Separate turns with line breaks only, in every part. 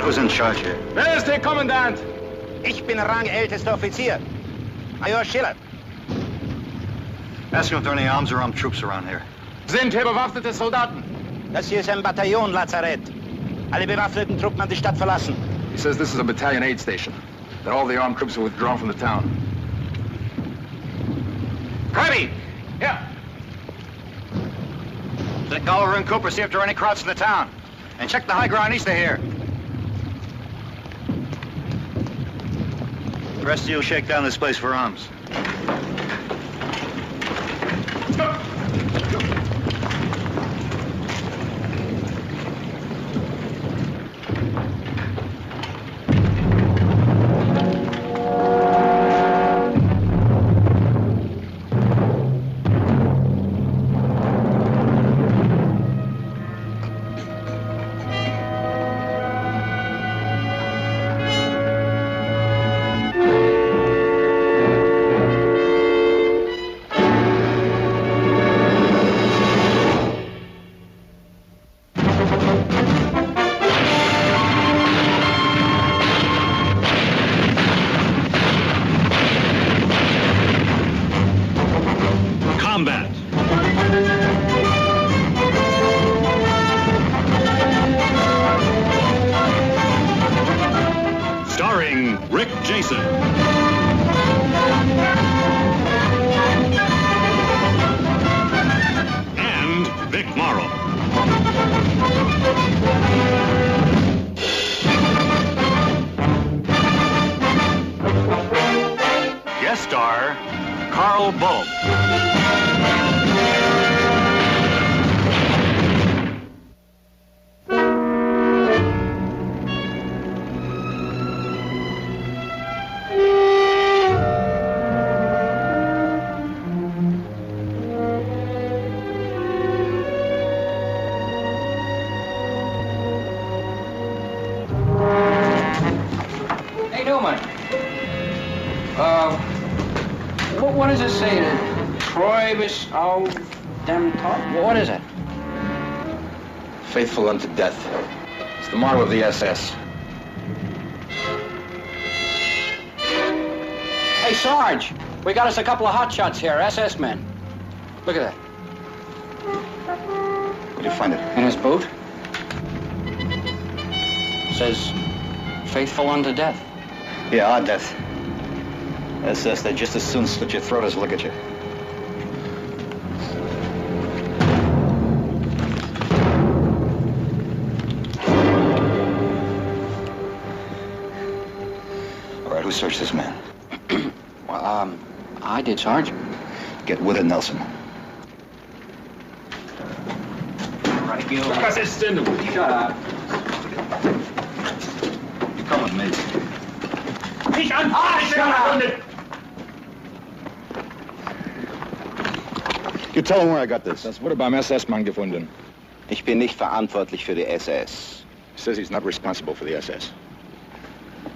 Who's in charge here?
Wer ist der Kommandant?
Ich bin rangältester Offizier. Major Schiller.
Ask him if there are any arms or armed troops around here.
Sind hier bewaffnete Soldaten?
Das hier ist ein Bataillon, Lazarett. Alle bewaffneten Truppen haben die Stadt verlassen.
He says this is a battalion aid station. That all the armed troops are withdrawn from the town.
Kirby!
Yeah.
Check Oliver and Cooper, see if there are any crowds in the town. And check the high ground east of here. The rest of you will shake down this place for arms.
Let's go.
What does it say? Treubis au dem Tod? What is it?
Faithful unto death. It's the motto of the SS.
Hey, Sarge, we got us a couple of hotshots here, SS men. Look at that.
Where'd you find it?
In his boot. Says, faithful unto death.
Yeah, our death. SS, they'd just as soon slit your throat as look at you. All right, who searched this man?
Well, I did, Sarge.
Get with it, Nelson.
Right, you.
Was ist denn?
Shut up.
You come with me.
Nicht an!
Shut up!
You tell him where I got this.
Das wurde beim SS-Mann gefunden.
Ich bin nicht verantwortlich für die SS.
He says he's not responsible for the SS.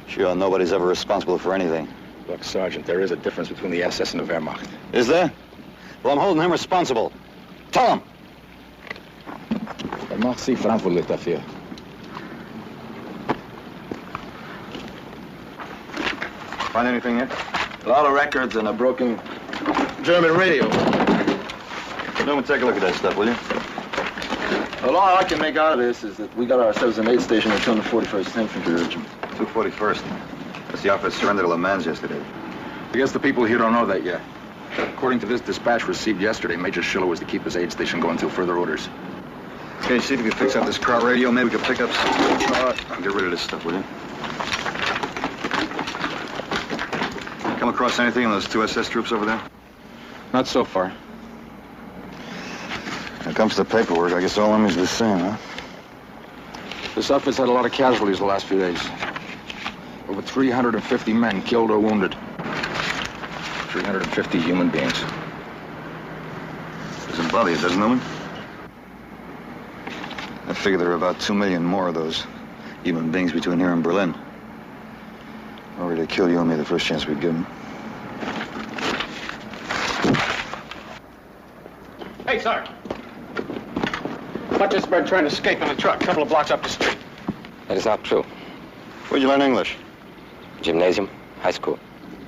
Sure, nobody's ever responsible for anything.
Look, Sergeant, there is a difference between the SS and the Wehrmacht.
Is there? Well, I'm holding him responsible. Tell him.
Macht Sie verantwortlich dafür.
Find anything yet?
A lot of records and a broken German radio.
Come and take a look at that stuff, will you?
Well, all I can make out of this is that we got ourselves an aid station at 241st Infantry Regiment.
241st. That's the outfit surrendered to Le Mans yesterday.
I guess the people here don't know that yet. According to this dispatch received yesterday, Major Schiller was to keep his aid station going until further orders.
Okay, see if you can fix up this crowd radio. Maybe we can pick up some... Get rid of this stuff, will you? Come across anything on those two SS troops over there?
Not so far.
When it comes to paperwork, I guess all enemies are the same, huh?
This outfit's had a lot of casualties the last few days. Over 350 men killed or wounded. 350 human beings.
Doesn't bother you, doesn't it? I figure there are about 2 million more of those human beings between here and Berlin. We're ready to kill you and me the first chance we give them.
Hey, sir. Caught this bird trying to escape in a truck a couple of blocks up the street.
That is not true.
Where'd you learn English?
Gymnasium, high school.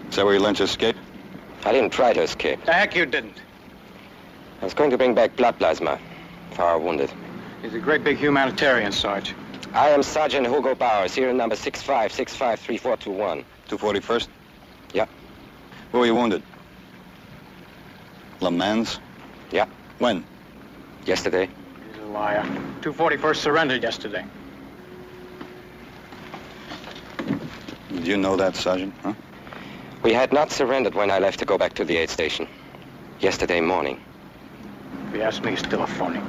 Is that where you learned to escape?
I didn't try to escape.
The heck you didn't.
I was going to bring back blood plasma for our wounded.
He's a great big humanitarian, Sarge.
I am Sergeant Hugo Bowers, here in number 65653421.
241st?
Yeah.
Where were you wounded? Le Mans?
Yeah.
When?
Yesterday.
He's a liar. 241st surrendered yesterday.
Did you know that, Sergeant? Huh?
We had not surrendered when I left to go back to the aid station. Yesterday morning.
If you ask me, he's still a phony.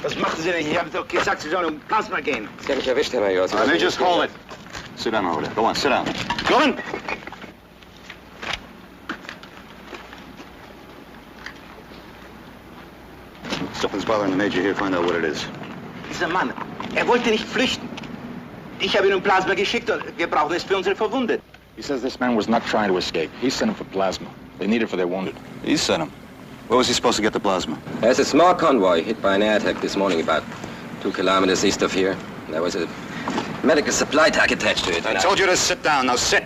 Was machten Sie denn? Ich habe doch gesagt, Sie sollen um Plasma gehen.
Sie haben mich erwischt, Herr Major.
Let me just hold it. Sit down over there. Go on, sit down. Go on! Something's bothering the Major here. Find out what it is.
Dieser Mann, wollte nicht flüchten. Ich habe ihn um Plasma geschickt und wir brauchen es für unsere Verwundeten.
He says this man was not trying to escape. He sent him for plasma. They need it for their wounded.
He sent him. Where was he supposed to get the plasma?
There's a small convoy hit by an air attack this morning about 2 kilometers east of here. There was a medical supply truck attached to it.
I told you to sit down. Now sit.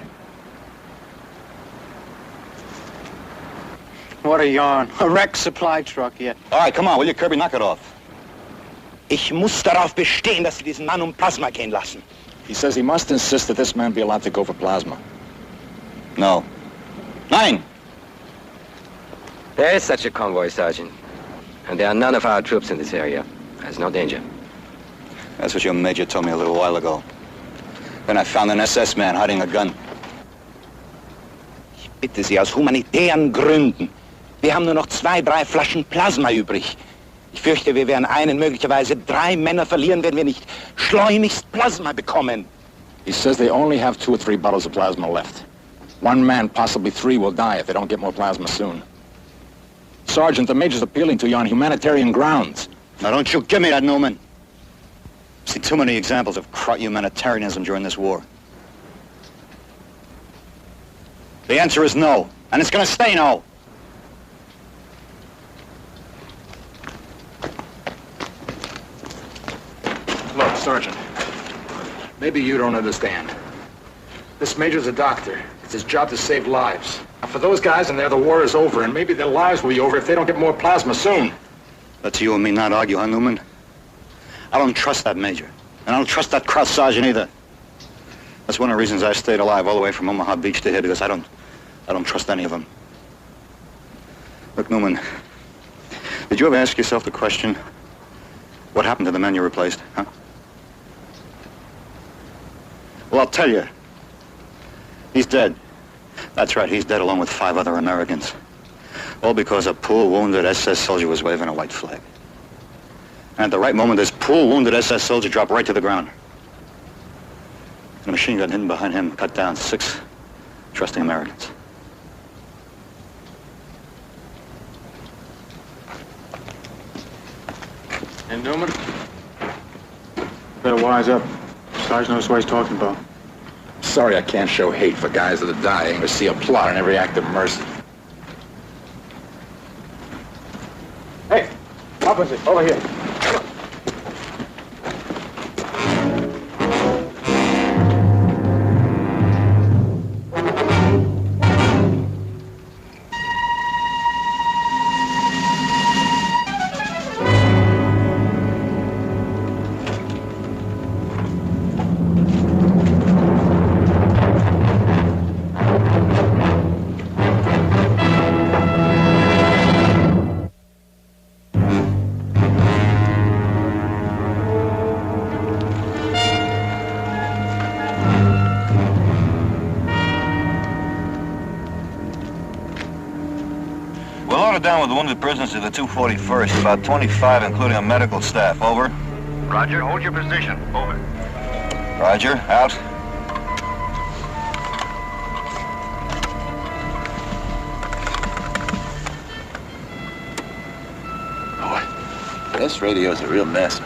What a yarn. A wrecked supply truck yet.
All right, come on, will you, Kirby? Knock it off.
Ich muss darauf bestehen, dass Sie diesen Mann um Plasma gehen lassen.
He says he must insist that this man be allowed to go for plasma.
No. Nein!
There is such a convoy, Sergeant. And there are none of our troops in this area. There's no danger.
That's what your Major told me a little while ago. Then I found an SS man hiding a gun.
Ich bitte Sie, aus humanitären Gründen. Wir haben nur noch 2, 3 Flaschen Plasma übrig. Ich fürchte, wir werden einen, möglicherweise 3 Männer verlieren, wenn wir nicht schleunigst Plasma bekommen.
He says they only have 2 or 3 bottles of plasma left. 1 man, possibly 3, will die if they don't get more plasma soon. Sergeant, the Major's appealing to you on humanitarian grounds.
Now, don't you give me that, Newman. I've seen too many examples of humanitarianism during this war. The answer is no, and it's going to stay no.
Look, Sergeant, maybe you don't understand. This Major's a doctor. It's his job to save lives. Now, for those guys in there, the war is over, and maybe their lives will be over if they don't get more plasma soon.
Let's you and me not argue, huh, Newman? I don't trust that Major, and I don't trust that Kraut Sergeant either. That's one of the reasons I stayed alive all the way from Omaha Beach to here, because I don't trust any of them. Look, Newman, did you ever ask yourself the question, what happened to the men you replaced, huh? Well, I'll tell you. He's dead. That's right, he's dead along with 5 other Americans. All because a poor wounded SS soldier was waving a white flag. And at the right moment, this poor wounded SS soldier dropped right to the ground. And a machine gun hidden behind him cut down 6 trusting Americans.
And Newman? Better wise up. Sarge knows what he's talking about.
Sorry I can't show hate for guys that are dying or see a plot in every act of mercy.
Hey, opposite, over here.
Down with wounded prisoners to the 241st, about 25, including a medical staff. Over.
Roger, hold your position. Over.
Roger, out.
this radio's a real mess.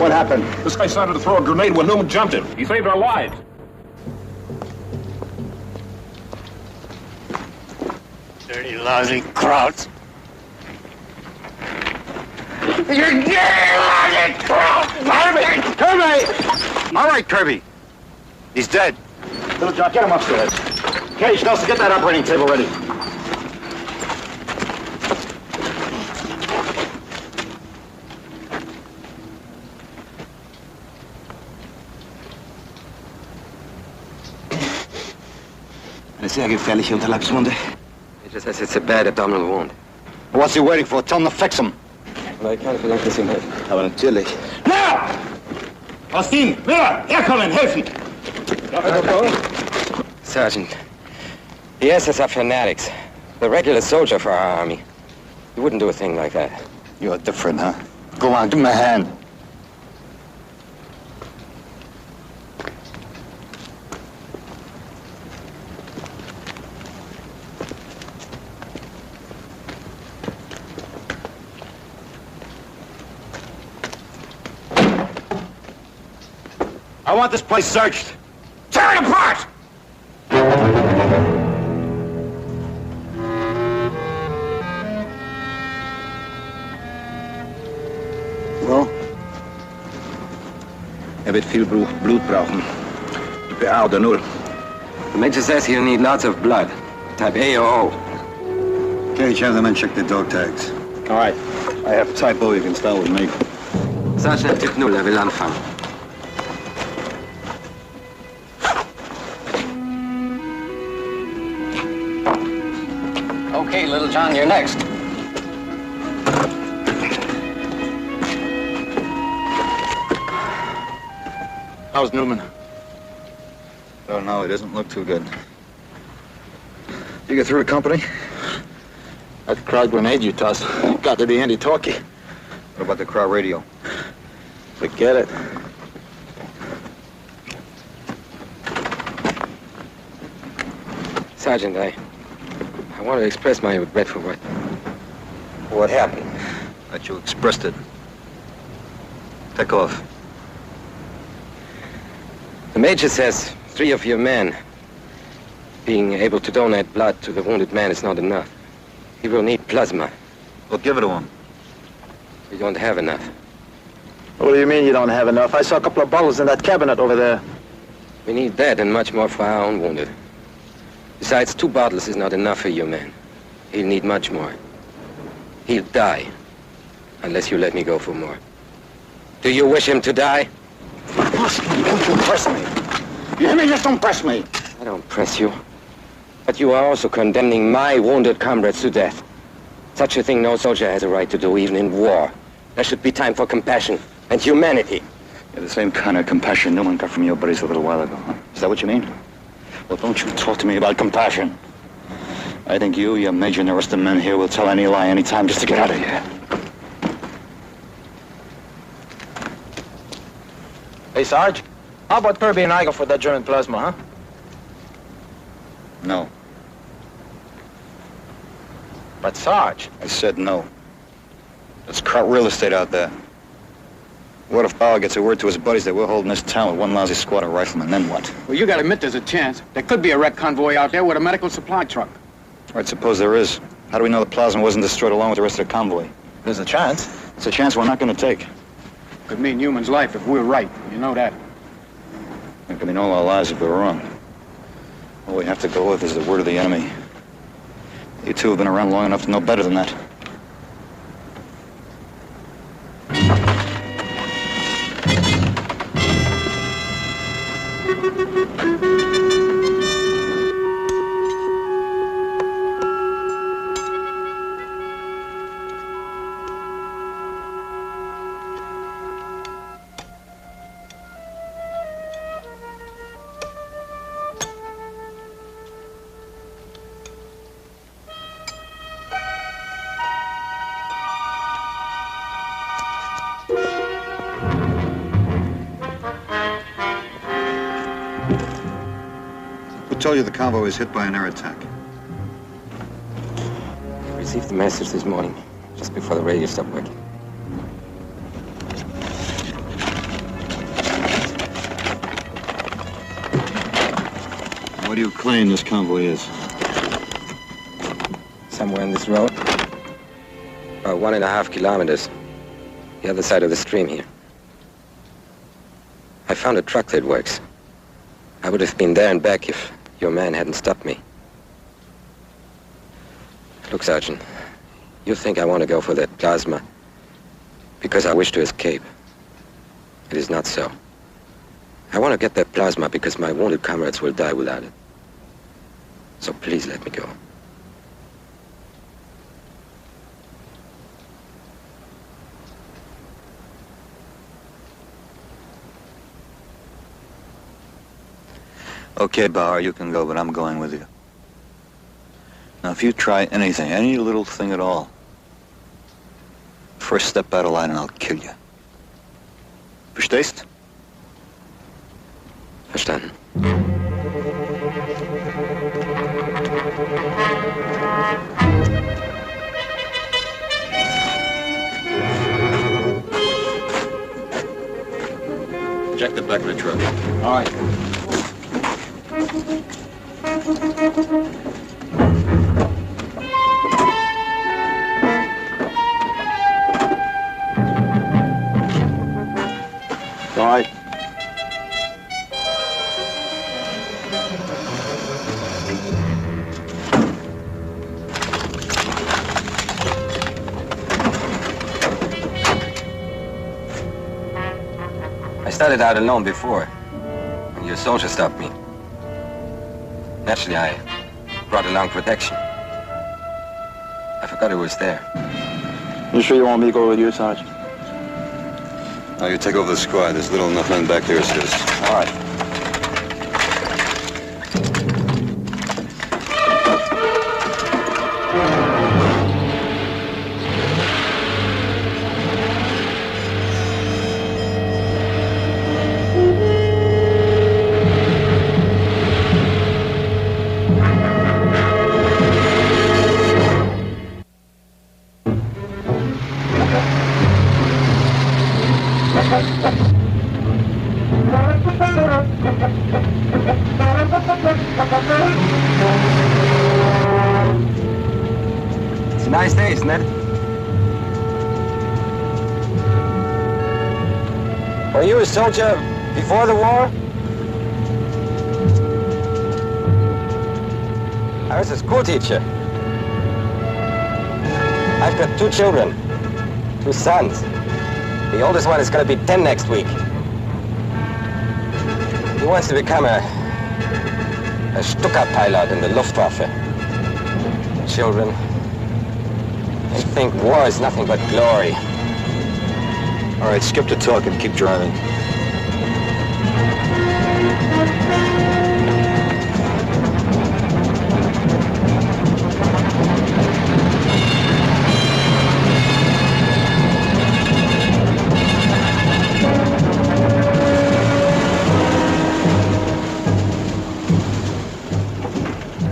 What happened? This guy started to throw a grenade when Newman jumped him. He saved our lives.
Dirty, lousy krauts. You dirty, lousy krauts! Kirby! Kirby! All right, Kirby. He's dead.
Little John, get him upstairs. Cage, Nelson, get that operating table ready.
Eine sehr gefährliche Unterleibswunde.
He just says it's a bad abdominal wound.
What's he waiting for? Tell him to fix him.
Aber ich kann vielleicht das ihm helfen.
Aber natürlich.
Na! Austin, Miller, herkommen, helfen!
Sergeant, the SS are fanatics. The regular soldier for our army. You wouldn't do a thing like that.
You're different, huh? Go on, give him a hand. I want this place searched. Tear it apart!
Well? Wird viel Blut brauchen. PA oder 0.
The major says he'll need lots of blood. Type A or O.
Cage, have the men check the dog tags.
All right. I have type O, you can start with me.
Sergeant Typ 0, will anfangen.
Okay, Little John, you're next.
How's Newman?
Don't know, it doesn't look too good. You get through the company?
That crowd grenade you tossed got to the anti-talkie.
What about the crowd radio?
Forget it.
Sergeant, I want to express my regret for what happened.
That you expressed it. Take off.
The major says 3 of your men being able to donate blood to the wounded man is not enough. He will need plasma.
Well, give it to him.
We don't have enough.
What do you mean you don't have enough? I saw a couple of bottles in that cabinet over there.
We need that and much more for our own wounded. Besides, 2 bottles is not enough for your man. He'll need much more. He'll die unless you let me go for more. Do you wish him to die?
Don't you press me. You hear me? Just don't press me.
I don't press you. But you are also condemning my wounded comrades to death. Such a thing no soldier has a right to do, even in war. There should be time for compassion and humanity.
Yeah, the same kind of compassion Newman got from your buddies a little while ago, huh? Is that what you mean? Well, don't you talk to me about compassion. I think you, your major, and the rest of the men here will tell any lie any time just to get out of here.
Hey, Sarge, how about Kirby and I go for that German plasma, huh?
No.
But Sarge,
I said no. Let's crowd real estate out there. What if Bauer gets a word to his buddies that we're holding this town with one lousy squad of riflemen? Then what?
Well, you gotta admit there's a chance. There could be a wreck convoy out there with a medical supply truck.
All right, suppose there is. How do we know the plasma wasn't destroyed along with the rest of the convoy?
There's a chance.
It's a chance we're not going to take.
Could mean human's life if we're right. You know that.
It could mean all our lives if we're wrong. All we have to go with is the word of the enemy. You two have been around long enough to know better than that. Who told you the convoy was hit by an air attack?
I received the message this morning, just before the radio stopped working.
What do you claim this convoy is?
Somewhere on this road. About 1.5 kilometers. The other side of the stream here. I found a truck that works. I would have been there and back if your man hadn't stopped me. Look, Sergeant, you think I want to go for that plasma because I wish to escape. It is not so. I want to get that plasma because my wounded comrades will die without it. So please let me go.
Okay, Bauer, you can go, but I'm going with you. Now, if you try anything, any little thing at all, first step out of line and I'll kill you. Verstehst?
Verstanden.
Check the back of the truck.
All right.
All right.
I started out alone before, when your soldier stopped me. Naturally, I brought along protection. I forgot it was there.
You sure you want me to go with you, Sergeant?
Now you take over the squad. There's little enough men back there as it is.
All right.
It's a nice day, isn't it? Were you a soldier before the war? I was a school teacher. I've got 2 children, 2 sons. The oldest one is going to be 10 next week. He wants to become a Stuka pilot in the Luftwaffe. Children, they think war is nothing but glory.
All right, skip the talk and keep driving.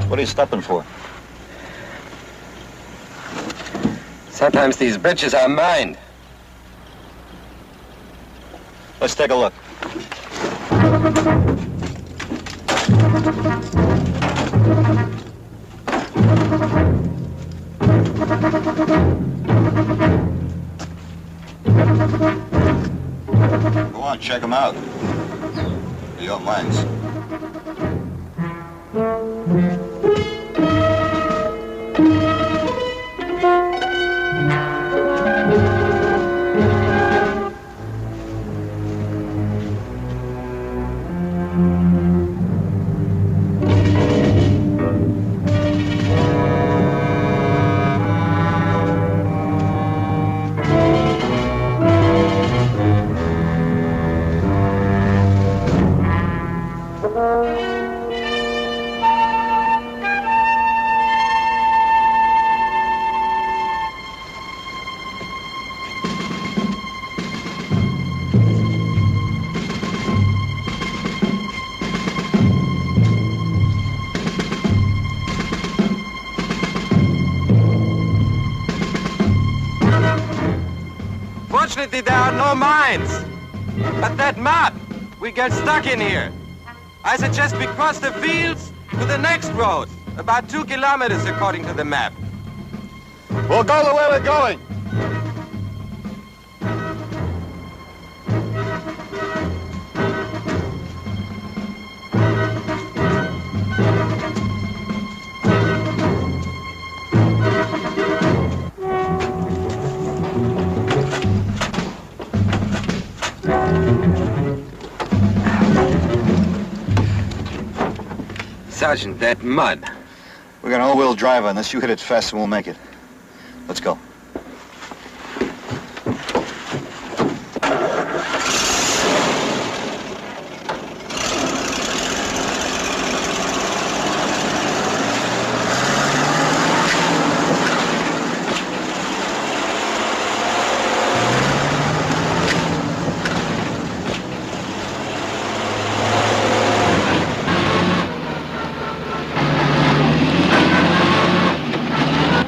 What are you stopping for?
Sometimes these bridges are mined.
Let's take a look. Go on, check them out. They're your mines.
Fortunately, there are no mines. But that mud, we get stuck in here. I suggest we cross the fields to the next road. About 2 kilometers according to the map.
We'll go the way we're going.
Sergeant, that mud.
We got an all-wheel driver. Unless you hit it fast, we won't make it. Let's go.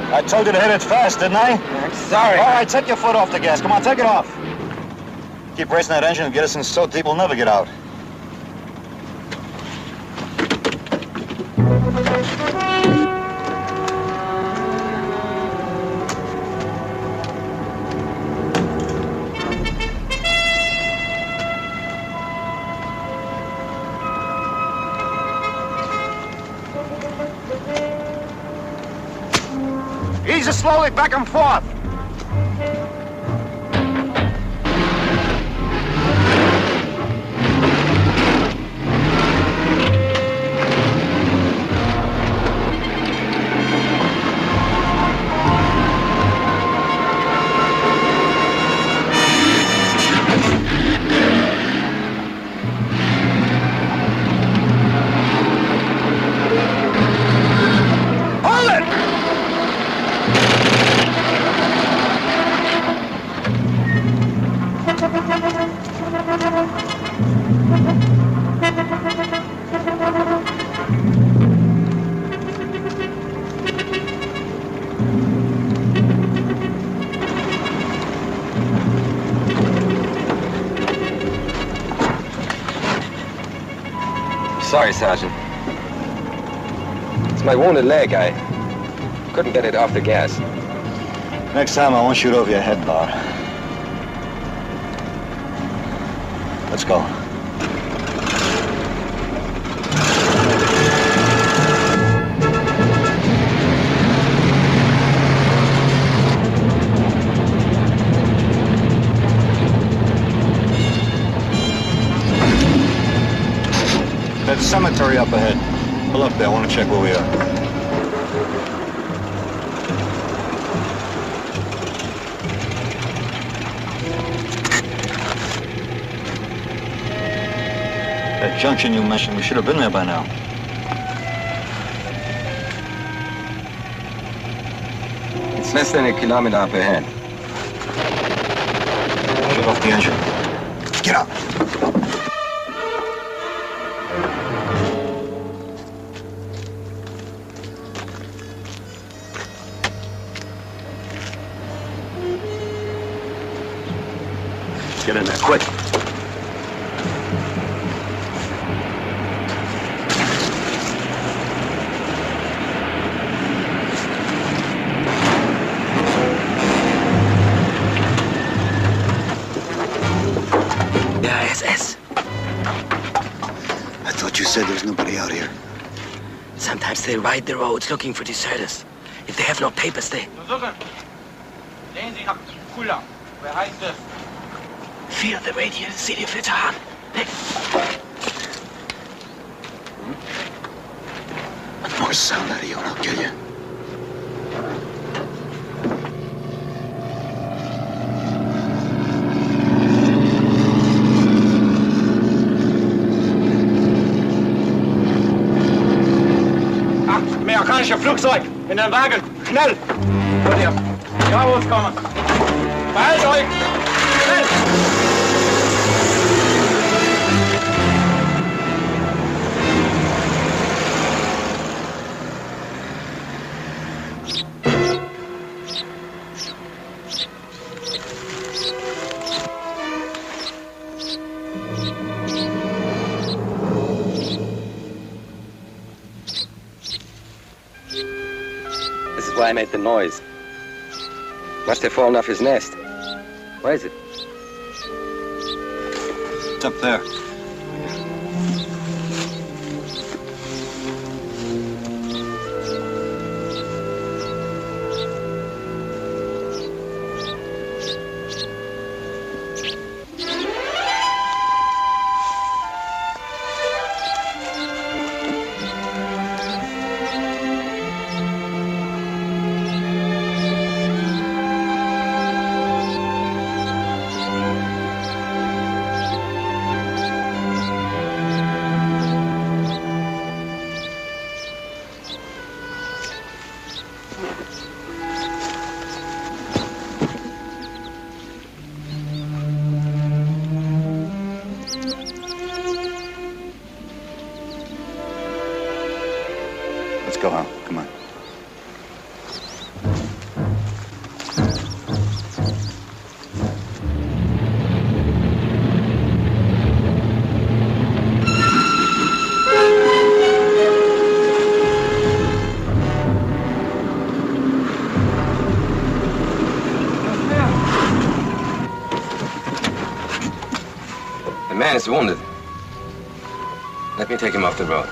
I told you to hit it fast, didn't I?
I'm sorry.
All right, take your foot off the gas. Come on, take it off. Keep racing that engine and get us in so deep we'll never get out. Ease it slowly back and forth. Hold it!
Sorry, Sergeant. It's my wounded leg. I couldn't get it off the gas.
Next time I won't shoot over your head, Bar. Let's go. That cemetery up ahead. Pull up there. I want to check where we are. That junction you mentioned, we should have been there by now.
It's less than a kilometer up ahead.
Shut off the engine. Get up! Get in there, quick.
Yeah, SS.
I thought you said there's nobody out here.
Sometimes they ride the roads looking for deserters. If they have no papers, they...
Sehen Sie nach Kula. Wer heißt es?
Feel the radiant city of Veteran.
One more sound out of you and I'll kill you.
Amerikanische Flugzeug! In den Wagen! Schnell! Vor dir! Ja, loskommen! Beeilt euch! Schnell!
This is why I made the noise. Must have fallen off his nest. Where is it?
It's up there. Let's go out. Come on.
The man is wounded. Let me take him off the road.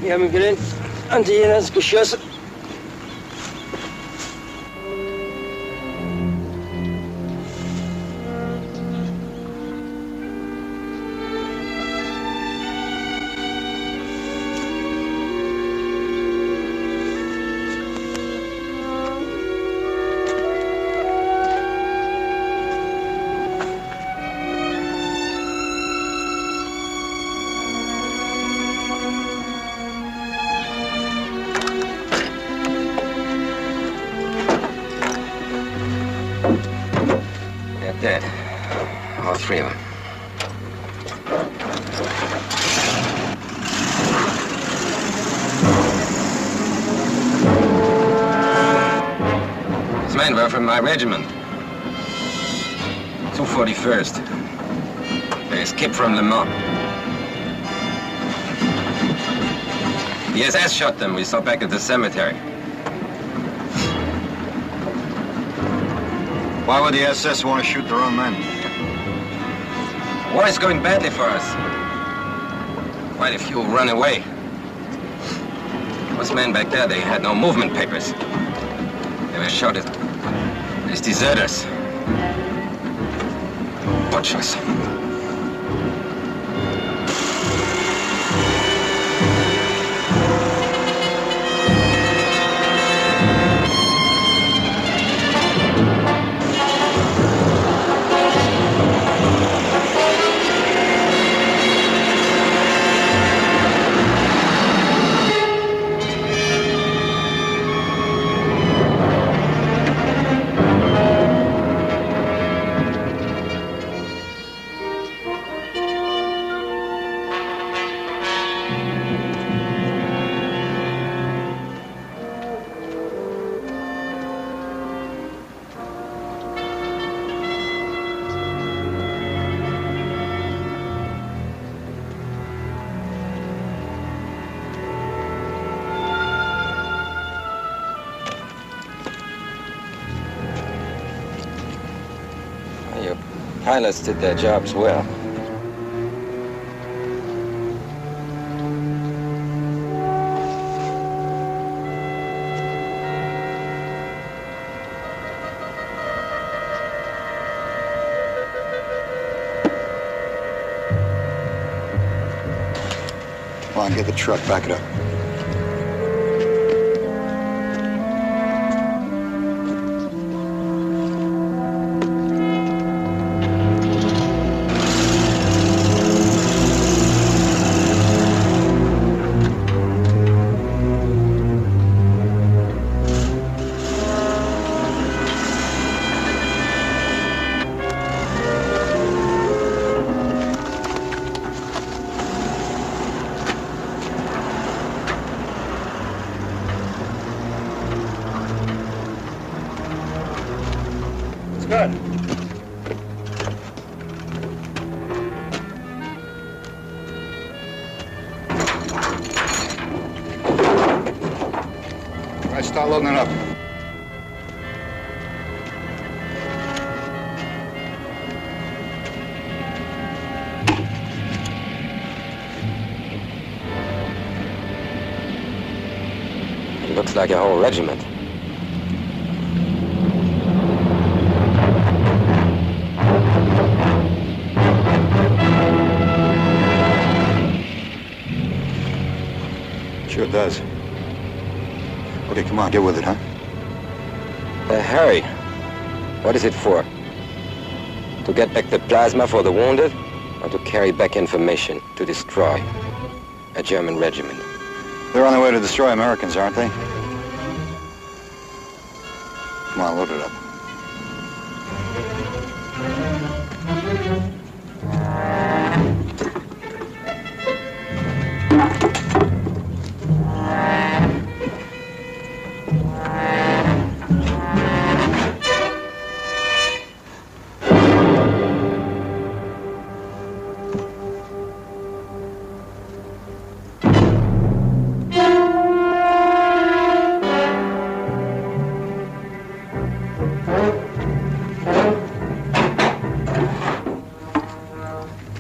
Wir haben gelernt, Anti-Jenes geschossen.
Dead. All three of them. These men were from my regiment. 241st. They escaped from Le Mans. The SS shot them. We saw back at the cemetery.
Why would the SS want to shoot their own men?
War is going badly for us. Quite a few run away. Those men back there, they had no movement papers. They were shot as deserters. Watch us. pilots did their jobs well.
Come on, get the truck, back it up.
Good.
All right, start loading it up.
It looks like a whole regiment.
Sure does. Okay, come on, get with it, huh?
Harry, what is it for? To get back the plasma for the wounded, or to carry back information to destroy a German regiment?
They're on their way to destroy Americans, aren't they? Come on, load it up.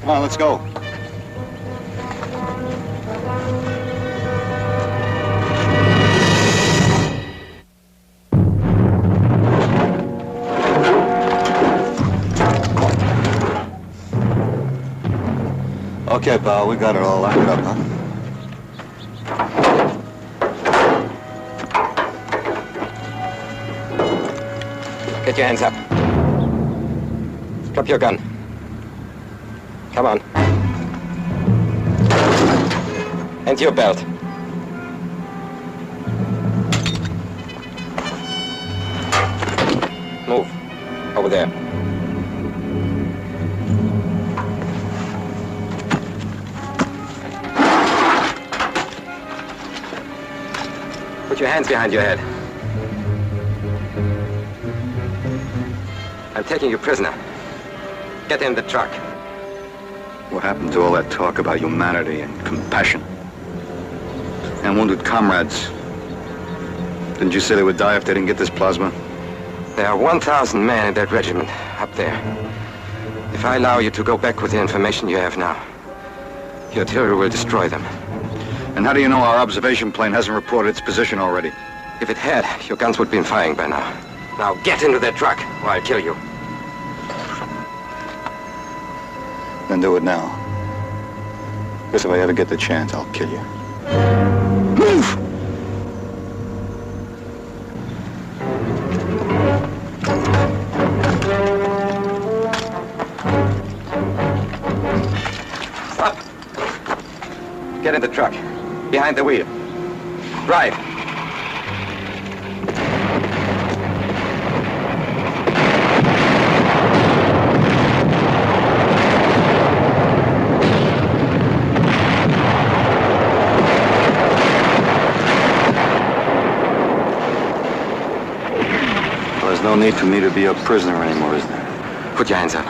Come on, let's go. Okay, pal, we got it all. Lock it up, huh?
Get your hands up. Drop your gun. Come on. And your belt. Move. Over there. Put your hands behind your head. I'm taking you prisoner. Get in the truck.
What happened to all that talk about humanity and compassion? And wounded comrades? Didn't you say they would die if they didn't get this plasma?
There are 1,000 men in that regiment up there. If I allow you to go back with the information you have now, your artillery will destroy them.
And how do you know our observation plane hasn't reported its position already?
If it had, your guns would be firing by now. Now get into that truck, or I'll kill you.
Then do it now. Because if I ever get the chance, I'll kill you. Move!
Stop! Get in the truck. Behind the wheel. Drive.
There's no need for me to be a prisoner anymore, is there?
Put your hands up.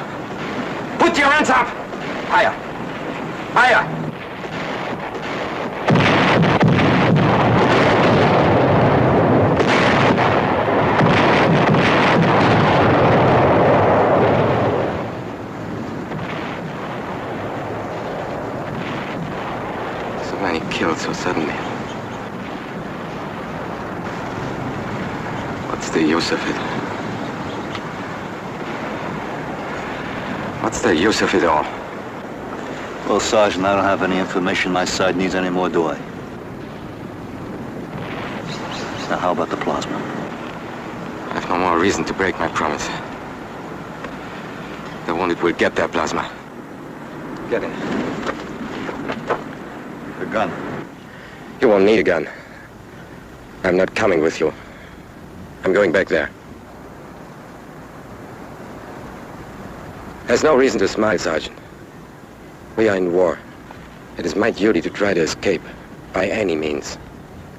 Put your hands up! Higher. Higher! the use of it? What's the use of it all?
Well, Sergeant, I don't have any information my side needs anymore, do I? Now, how about the plasma?
I have no more reason to break my promise. The wounded will get their plasma. Get in.
The gun.
You won't need a gun. I'm not coming with you. I'm going back there. There's no reason to smile, Sergeant. We are in war. It is my duty to try to escape, by any means,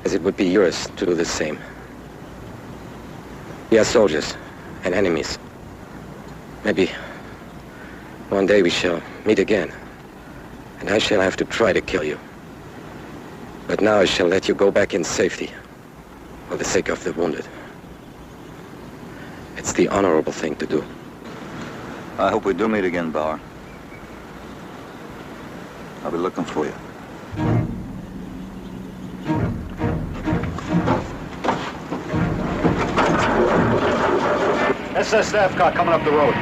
as it would be yours to do the same. We are soldiers and enemies. Maybe one day we shall meet again, and I shall have to try to kill you. But now I shall let you go back in safety, for the sake of the wounded. It's the honorable thing to do.
I hope we do meet again, Bauer. I'll be looking for you.
SS staff car coming up the road.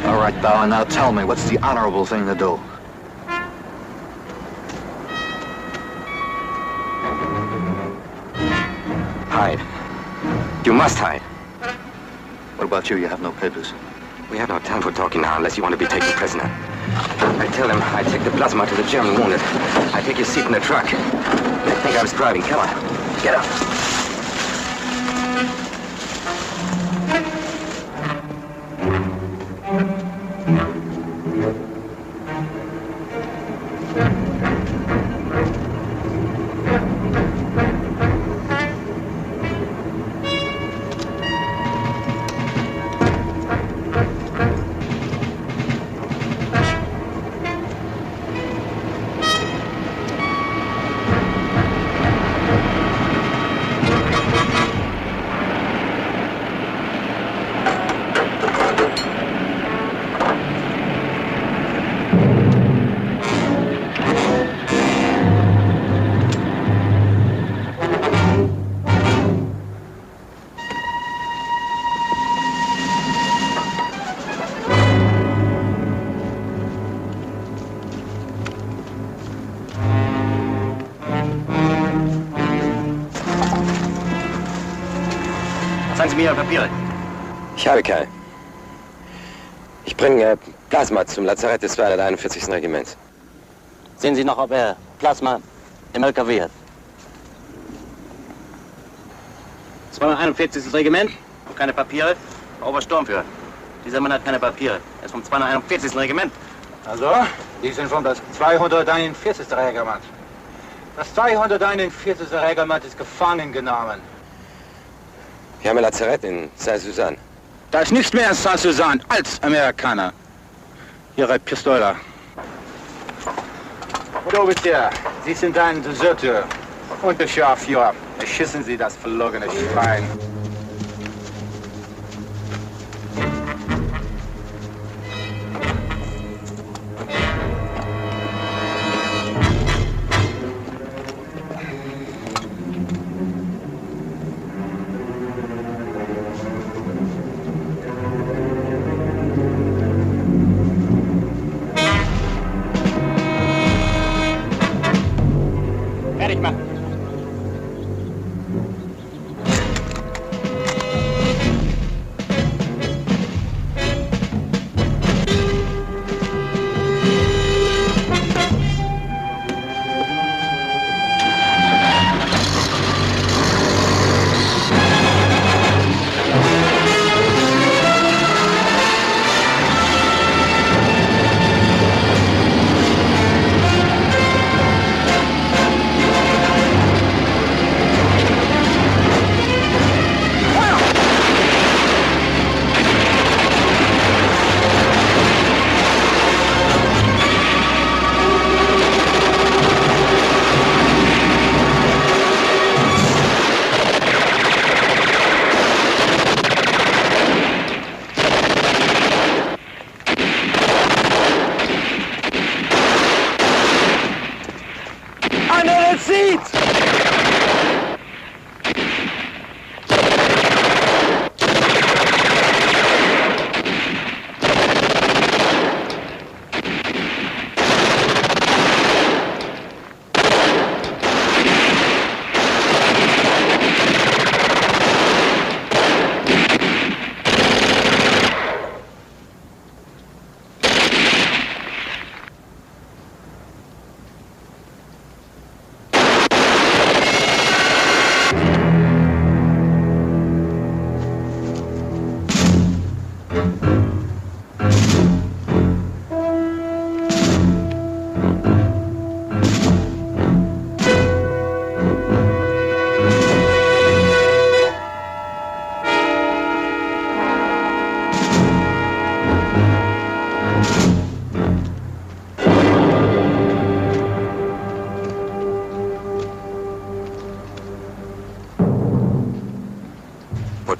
All right, Bauer, now tell me, what's the honorable thing to do?
Hide. You must hide.
What about you? You have no papers.
We have no time for talking now unless you want to be taken prisoner. I tell him I take the plasma to the German wounded. I take your seat in the truck. I think I was driving. Come on. Get up.
Zeigen Sie mir Ihre Papiere.
Ich habe keinen. Ich bringe Plasma zum Lazarett des 241. Regiments.
Sehen Sie noch, ob er Plasma im LKW hat. 241. Regiment, keine Papiere, Obersturmführer. Dieser Mann hat keine Papiere. Er ist vom 241. Regiment.
Also, die sind von das 241. Regiment. Das 241. Regiment ist gefangen genommen.
Wir haben ein Lazarett in Saint-Suzanne.
Da ist nichts mehr in Saint-Suzanne als Amerikaner. Ihre Pistole.
Herr Offizier, Sie sind ein Deserteur. Unterscharführer. Erschießen Sie das verlogene Schwein.
Fertig machen.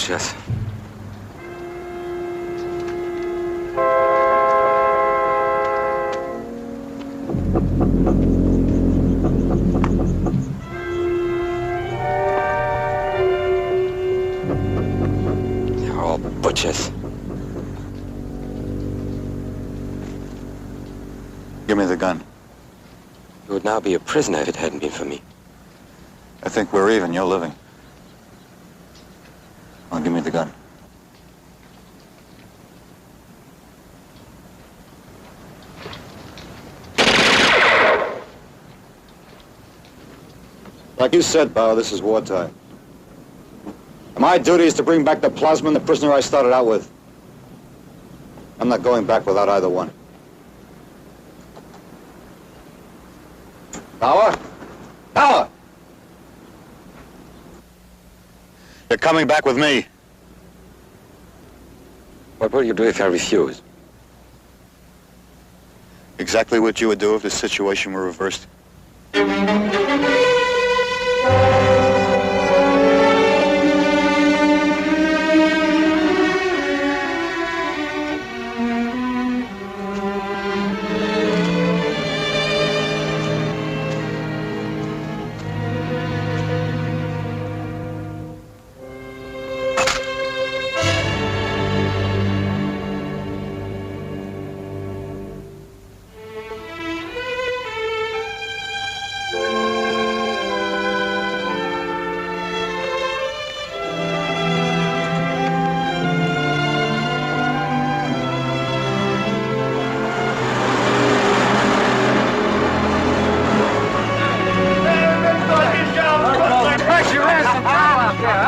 butchers. They're all butchers.
Give me the gun.
You would now be a prisoner if it hadn't been for me.
I think we're even. You're living. Well, give me the gun. Like you said, Bauer, this is wartime. And my duty is to bring back the plasma and the prisoner I started out with. I'm not going back without either one. Bauer? Bauer! You're coming back with me.
What will you do if I refuse?
Exactly what you would do if the situation were reversed.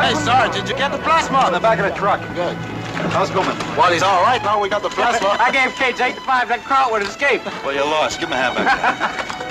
Hey, Sarge, did you get the plasma?
In the back of the truck.
Good.
How's it going?
Well, he's all right now. We got the plasma.
I gave Cage 8 to 5. That Carl would escape.
Well, you lost. Give him a hand back.